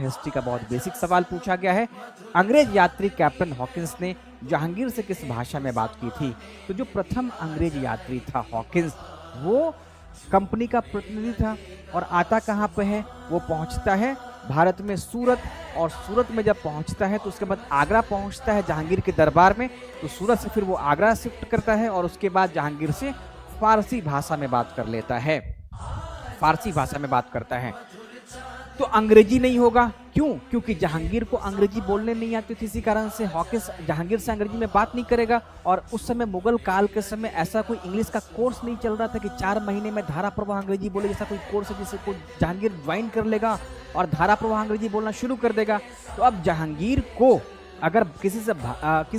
History का बहुत basic सवाल पूछा गया है। अंग्रेज यात्री कैप्टन हॉकिंस ने जहांगीर से किस भाषा में बात की थी? तो जो प्रथम अंग्रेज यात्री था हॉकिंस, वो कंपनी का प्रतिनिधि था और आता कहाँ पे है? वो पहुंचता है भारत में सूरत, और सूरत में जब पहुंचता है तो उसके बाद आगरा पहुंचता है जहांगीर के दरबार में। तो सूरत से फिर वो आगरा शिफ्ट करता है और उसके बाद जहांगीर से फारसी भाषा में बात कर लेता है, फारसी भाषा में बात करता है। तो अंग्रेजी नहीं होगा, क्यों? क्योंकि जहांगीर को अंग्रेजी बोलने नहीं आती थी, इसी कारण से हॉकिंस जहांगीर से अंग्रेजी में बात नहीं करेगा। और उस समय मुगल काल के समय ऐसा कोई इंग्लिश का कोर्स नहीं चल रहा था कि 4 महीने में धारा प्रवाह अंग्रेजी बोले, जैसा कोई कोर्स है जिसे कोई जहांगीर ज्वाइन कर लेगा और धारा प्रवाह अंग्रेजी बोलना शुरू कर देगा। तो अब जहांगीर को अगर किसी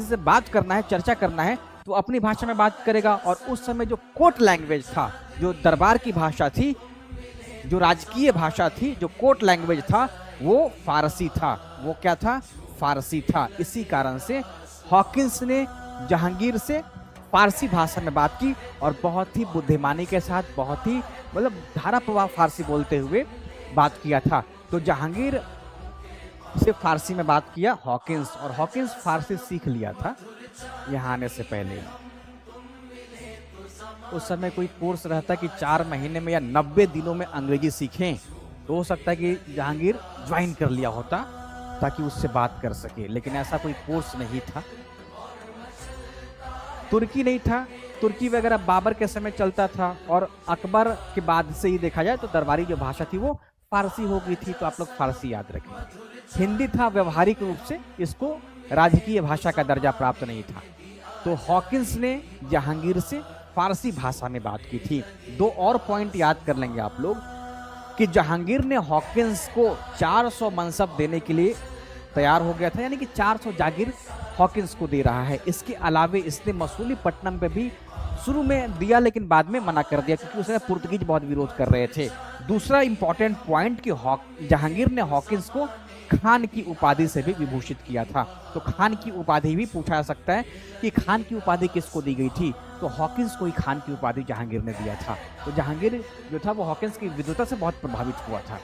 से बात करना है, चर्चा करना है, तो अपनी भाषा में बात करेगा। और उस समय जो कोर्ट लैंग्वेज था, जो दरबार की भाषा थी, जो राजकीय भाषा थी, जो कोर्ट लैंग्वेज था, वो फारसी था। वो क्या था? फारसी था। इसी कारण से हॉकिंस ने जहांगीर से फारसी भाषा में बात की और बहुत ही बुद्धिमानी के साथ, बहुत ही धारा प्रवाह फारसी बोलते हुए बात किया था। तो जहांगीर से फारसी में बात किया हॉकिंस, और हॉकिंस फारसी सीख लिया था यहाँ आने से पहले। उस समय कोई कोर्स रहता कि 4 महीने में या 90 दिनों में अंग्रेजी सीखें, तो हो सकता है कि जहांगीर ज्वाइन कर लिया होता ताकि उससे बात कर सके, लेकिन ऐसा कोई कोर्स नहीं था। तुर्की नहीं था, तुर्की वगैरह बाबर के समय चलता था, और अकबर के बाद से ही देखा जाए तो दरबारी जो भाषा थी वो फारसी हो गई थी। तो आप लोग फारसी याद रखें। हिंदी था, व्यवहारिक रूप से इसको राजकीय भाषा का दर्जा प्राप्त नहीं था। तो हॉकिंस ने जहांगीर से फारसी भाषा में बात की थी। 2 और पॉइंट याद कर लेंगे आप लोग कि जहांगीर ने हॉकिंस को 400 मनसब देने के लिए तैयार हो गया था, यानी कि 400 जागीर हॉकिंस को दे रहा है। इसके अलावे इसने मसूलीपट्टनम पे भी शुरू में दिया, लेकिन बाद में मना कर दिया क्योंकि उसमें पुर्तगीज बहुत विरोध कर रहे थे। दूसरा इंपॉर्टेंट पॉइंट कि जहांगीर ने हॉकिंस को खान की उपाधि से भी विभूषित किया था। तो खान की उपाधि भी पूछा जा सकता है कि खान की उपाधि किसको दी गई थी? तो हॉकिंस को ही खान की उपाधि जहांगीर ने दिया था। तो जहांगीर जो था वो हॉकिंस की विद्वता से बहुत प्रभावित हुआ था।